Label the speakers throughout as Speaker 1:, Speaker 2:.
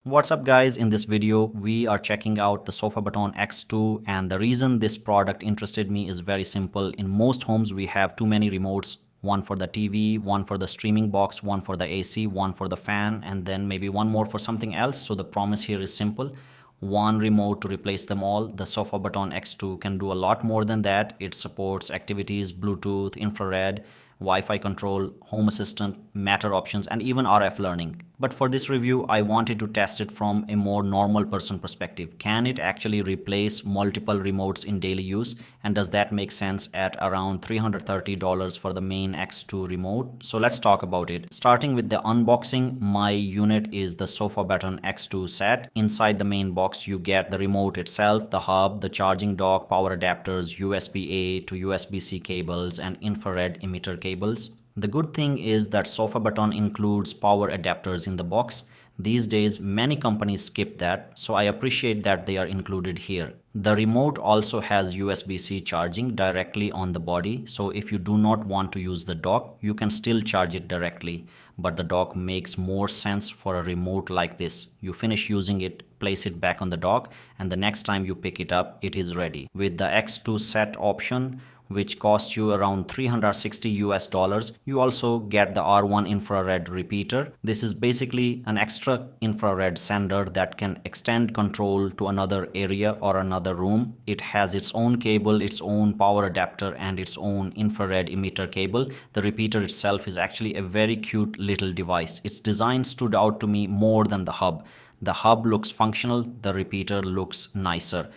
Speaker 1: What's up guys, in this video we are checking out the Sofabaton X2, and the reason this product interested me is very simple. In most homes we have too many remotes, one for the TV, one for the streaming box, one for the AC, one for the fan, and then maybe one more for something else. So the promise here is simple. One remote to replace them all. The Sofabaton X2 can do a lot more than that. It supports activities, Bluetooth, infrared, Wi-Fi control, home assistant, matter options, and even RF learning. But for this review, I wanted to test it from a more normal person perspective. Can it actually replace multiple remotes in daily use? And does that make sense at around $330 for the main X2 remote? So let's talk about it. Starting with the unboxing, my unit is the Sofabaton X2 Set. Inside the main box, you get the remote itself, the hub, the charging dock, power adapters, USB-A to USB-C cables, and infrared emitter cables. The good thing is that Sofabaton includes power adapters in the box. These days, many companies skip that, so I appreciate that they are included here. The remote also has USB-C charging directly on the body, so if you do not want to use the dock, you can still charge it directly. But the dock makes more sense for a remote like this. You finish using it, place it back on the dock, and the next time you pick it up, it is ready. With the X2 set option, which costs you around $360, you also get the R1 infrared repeater. This is basically an extra infrared sender that can extend control to another area or another room. It has its own cable, its own power adapter, and its own infrared emitter cable. The repeater itself is actually a very cute little device. Its design stood out to me more than the hub. The hub looks functional, the repeater looks nicer.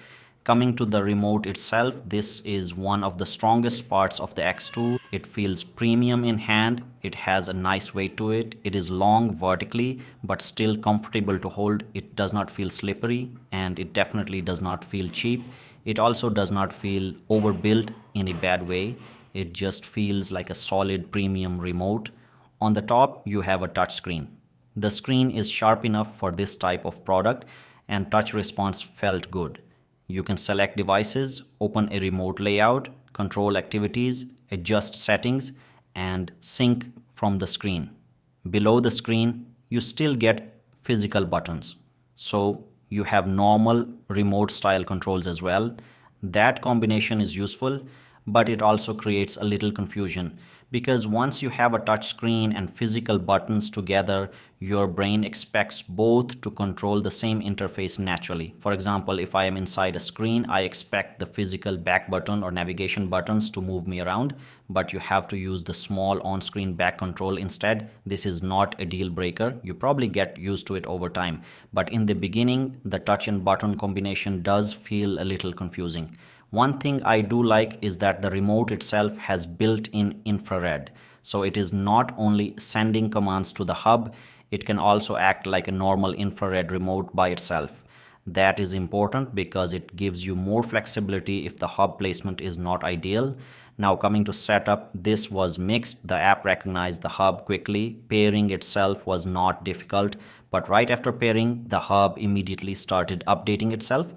Speaker 1: Coming to the remote itself, this is one of the strongest parts of the X2. It feels premium in hand, it has a nice weight to it, it is long vertically but still comfortable to hold. It does not feel slippery, and it definitely does not feel cheap. It also does not feel overbuilt in a bad way. It just feels like a solid premium remote. On the top, you have a touchscreen. The screen is sharp enough for this type of product, and touch response felt good. You can select devices, open a remote layout, control activities, adjust settings, and sync from the screen. Below the screen, you still get physical buttons. So you have normal remote style controls as well. That combination is useful, but it also creates a little confusion, because once you have a touch screen and physical buttons together, your brain expects both to control the same interface naturally. For example, if I am inside a screen, I expect the physical back button or navigation buttons to move me around, but you have to use the small on-screen back control instead. This is not a deal breaker. You probably get used to it over time, but in the beginning, the touch and button combination does feel a little confusing. One thing I do like is that the remote itself has built-in infrared. So it is not only sending commands to the hub, it can also act like a normal infrared remote by itself. That is important because it gives you more flexibility if the hub placement is not ideal. Now coming to setup, this was mixed. The app recognized the hub quickly. Pairing itself was not difficult, but right after pairing, the hub immediately started updating itself.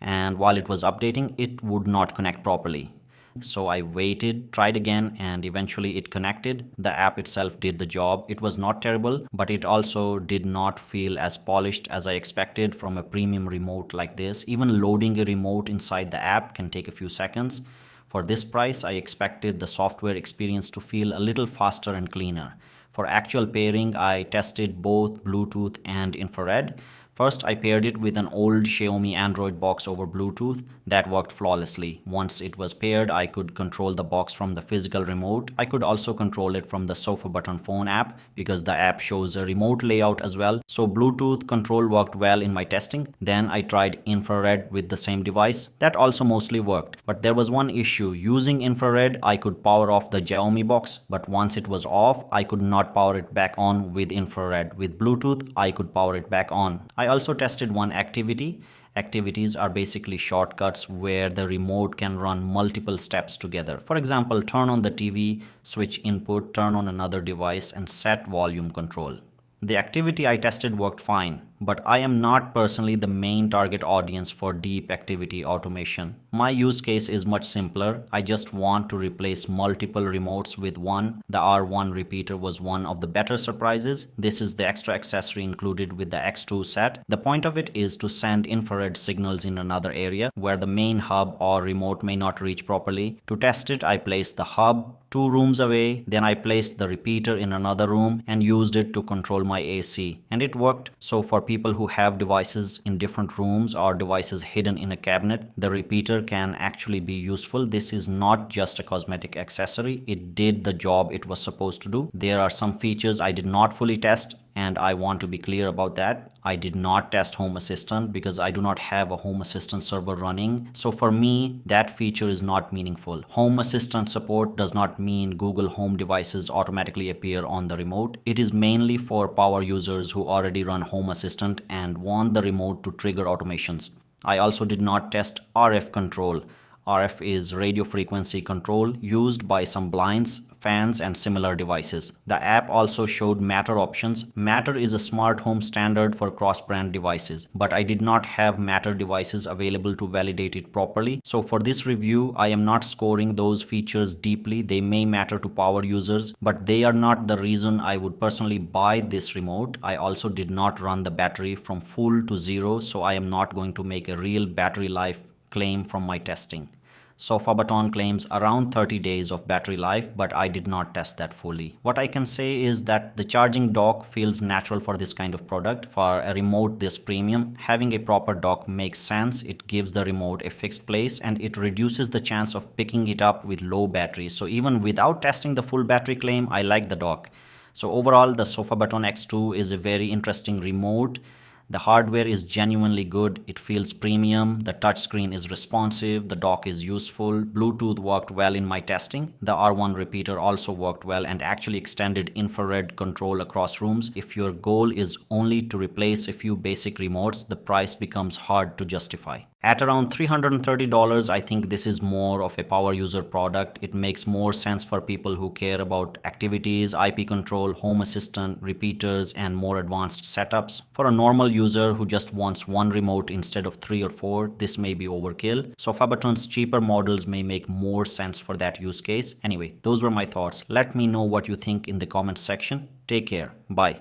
Speaker 1: And while it was updating, it would not connect properly. So I waited, tried again, and eventually it connected. The app itself did the job. It was not terrible, but it also did not feel as polished as I expected from a premium remote like this. Even loading a remote inside the app can take a few seconds. For this price, I expected the software experience to feel a little faster and cleaner. For actual pairing, I tested both Bluetooth and infrared. First, I paired it with an old Xiaomi Android box over Bluetooth. That worked flawlessly. Once it was paired, I could control the box from the physical remote. I could also control it from the Sofabaton phone app because the app shows a remote layout as well. So Bluetooth control worked well in my testing. Then I tried infrared with the same device. That also mostly worked. But there was one issue. Using infrared, I could power off the Xiaomi box, but once it was off, I could not power it back on with infrared. With Bluetooth, I could power it back on. I also tested one activity. Activities are basically shortcuts where the remote can run multiple steps together. For example, turn on the TV, switch input, turn on another device, and set volume control. The activity I tested worked fine, but I am not personally the main target audience for deep activity automation. My use case is much simpler. I just want to replace multiple remotes with one. The R1 repeater was one of the better surprises. This is the extra accessory included with the X2 set. The point of it is to send infrared signals in another area where the main hub or remote may not reach properly. To test it, I placed the hub 2 rooms away, then I placed the repeater in another room and used it to control my AC, and it worked. So for people who have devices in different rooms or devices hidden in a cabinet, the repeater can actually be useful. This is not just a cosmetic accessory, it did the job it was supposed to do. There are some features I did not fully test, and I want to be clear about that. I did not test Home Assistant because I do not have a Home Assistant server running. So for me, that feature is not meaningful. Home Assistant support does not mean Google Home devices automatically appear on the remote. It is mainly for power users who already run Home Assistant and want the remote to trigger automations. I also did not test RF control. RF is radio frequency control used by some blinds, fans and similar devices. The app also showed Matter options. Matter is a smart home standard for cross-brand devices, but I did not have Matter devices available to validate it properly. So for this review, I am not scoring those features deeply. They may matter to power users, but they are not the reason I would personally buy this remote. I also did not run the battery from full to zero, so I am not going to make a real battery life claim from my testing. Sofabaton claims around 30 days of battery life, but I did not test that fully. What I can say is that the charging dock feels natural for this kind of product. For a remote this premium, having a proper dock makes sense. It gives the remote a fixed place and it reduces the chance of picking it up with low battery. So even without testing the full battery claim, I like the dock. So overall, the Sofabaton X2 is a very interesting remote. The hardware is genuinely good, it feels premium, the touchscreen is responsive, the dock is useful, Bluetooth worked well in my testing, the R1 repeater also worked well and actually extended infrared control across rooms. If your goal is only to replace a few basic remotes, the price becomes hard to justify. At around $330, I think this is more of a power user product. It makes more sense for people who care about activities, IP control, home assistant, repeaters, and more advanced setups. For a normal user who just wants one remote instead of 3 or 4, this may be overkill. Sofabaton's cheaper models may make more sense for that use case. Anyway, those were my thoughts. Let me know what you think in the comments section. Take care. Bye.